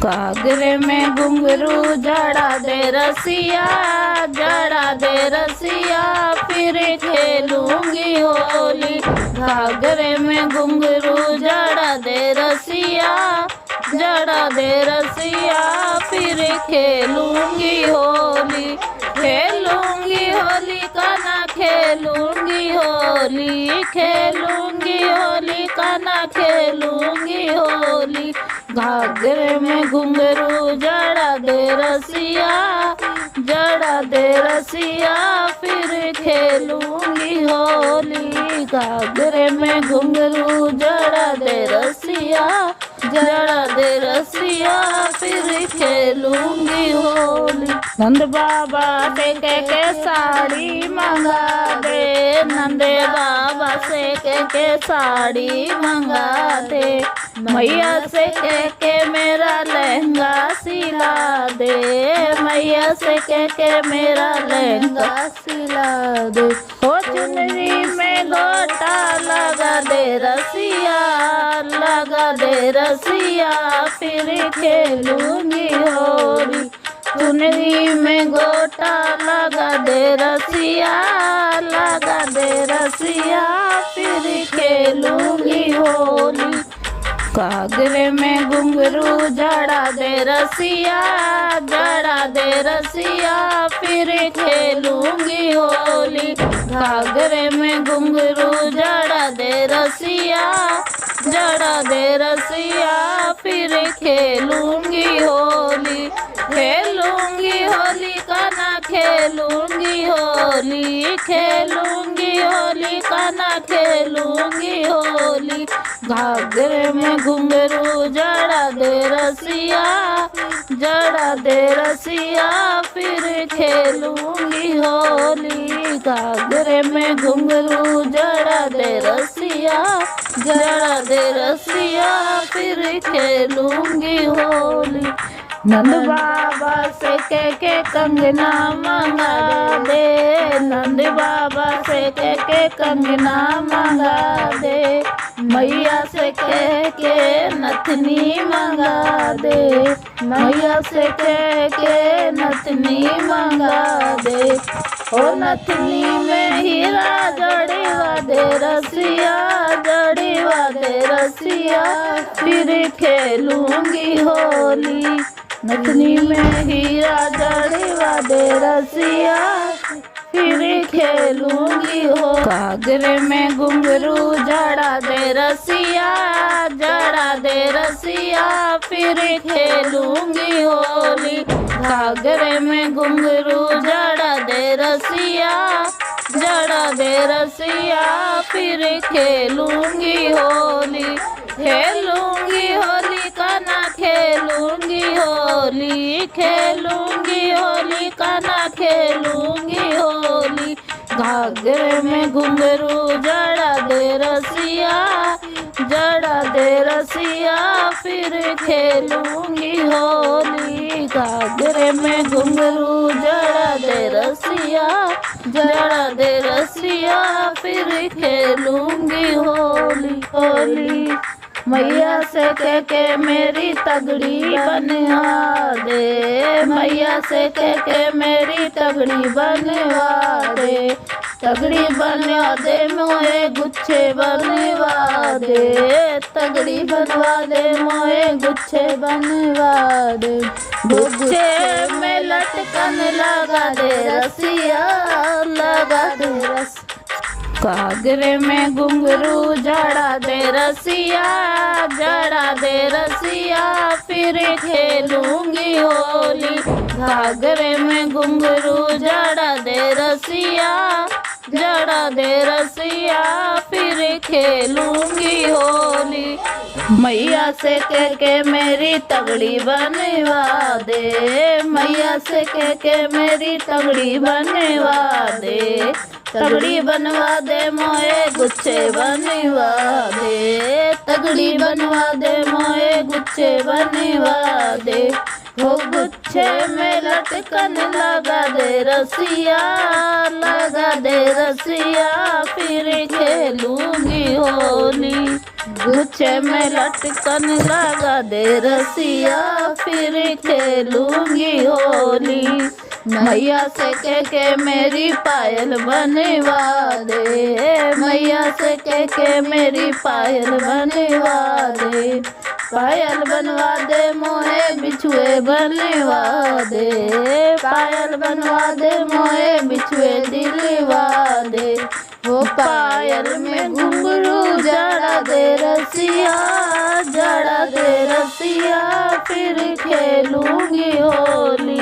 घाघरे में घुंघरू जड़ा दे रसिया, जड़ा दे रसिया फिर खेलूंगी होली। घाघरे में घुंघरू जड़ा दे रसिया, जड़ा दे रसिया फिर खेलूंगी होली। खेलूंगी होली काना खेलूंगी होली, खेलूंगी होली काना खेलूंगी होली। घाघरे में घुंघरू जड़ा दे रसिया, जड़ा दे रसिया फिर खेलूंगी होली। घाघरे में घुंघरू जड़ा दे रसिया, जड़ा दे रसिया फिर खेलूंगी होली। नंद बाबा से के साड़ी मंगा दे, नंदे बाबा से के साड़ी मंगा दे। मैया से के मेरा लहंगा सिला दे, मैया से के मेरा लहंगा सिला दे। हो चुनरी में गोटा लगा दे रसिया, लगा दे रसिया फिर खेलूंगी होली। चुनरी में गोटा लगा दे रसिया, लगा दे रसिया फिर खेलूंगी होली। घाघरे में घुंघरू जड़ा दे रसिया, जड़ा दे रसिया फिर खेलूंगी होली। घाघरे में घुंघरू जड़ा दे रसिया, जड़ा दे रसिया फिर खेलूंगी होली। खेलूंगी होली काना खेलूंगी होली, खेलूंगी होली काना खेलूंगी होली। घाघरे में घुंघरू जड़ा दे रसिया, जड़ा दे रसिया फिर खेलूंगी होली। घाघरे में घुंघरू जड़ा दे रसिया, जड़ा दे रसिया फिर खेलूंगी होली। नंद बाबा से के कंगना मंगा दे, नंद बाबा से के कंगना मंगा दे। मैया से के नथनी मंगा दे, मैया से के नथनी मंगा दे। ओ नथनी में हीरा जड़ीवा दे रसिया, जड़ीवा दे रसिया फिर खेलूंगी होली। नथनी में हीरा जड़ीवा दे रसिया फिर खेलूंगी हो। घाघरे में घुंघरू जड़ा दे रसिया, जड़ा दे रसिया फिर खेलूंगी होली। घाघरे में घुंघरू जड़ा दे रसिया, जड़ा दे रसिया फिर खेलूंगी होली। खेलूंगी होली काना खेलूंगी होली, खेलूंगी होली काना खेलूंगी होली। घाघरे में घुंघरू जड़ा दे रसिया, जड़ा दे रसिया फिर खेलूंगी होली। घाघरे में घुंघरू जड़ा दे रसिया, जड़ा दे रसिया फिर खेलूंगी होली होली। मैया से के मेरी तगड़ी बनवा दे, मैया से के मेरी तगड़ी बनवा दे। तगड़ी बनवा दे मोए गुच्छे बनवा दे, तगड़ी बनवा दे मोए गुच्छे बनवा दे। गुच्छे में लटकन लगा दे रसिया, लगा दे रस। घाघरे में घुंघरू जड़ा दे रसिया, जड़ा दे रसिया फिर खेलूंगी होली। घाघरे में घुंघरू जड़ा दे रसिया, जड़ा दे रसिया फिर खेलूंगी होली। मैया से के मेरी तगड़ी बनवा दे, मैया से के मेरी तगड़ी बनवा दे। तगड़ी बनवा दे मोए गुच्छे बनवा दे, तगड़ी बनवा दे मोए गुच्छे बनवा दे। हो गुच्छे गुच्छे में लटकन लगा दे रसिया, लगा दे रसिया, फिर खेलूंगी होली। गुच्छे में लटकन लगा दे रसिया, फिर खेलूंगी होली। मैया से कह के मेरी पायल बनवा दे, मैया से कह के मेरी पायल बनवा दे। पायल बनवा दे मोहे बिछुए बनवा दे, पायल बनवा दे मोहे बिछुए दिलवा दे। वो पायल में घुंघरू जड़ा दे रसिया, जड़ा दे रसिया, फिर खेलूंगी होली।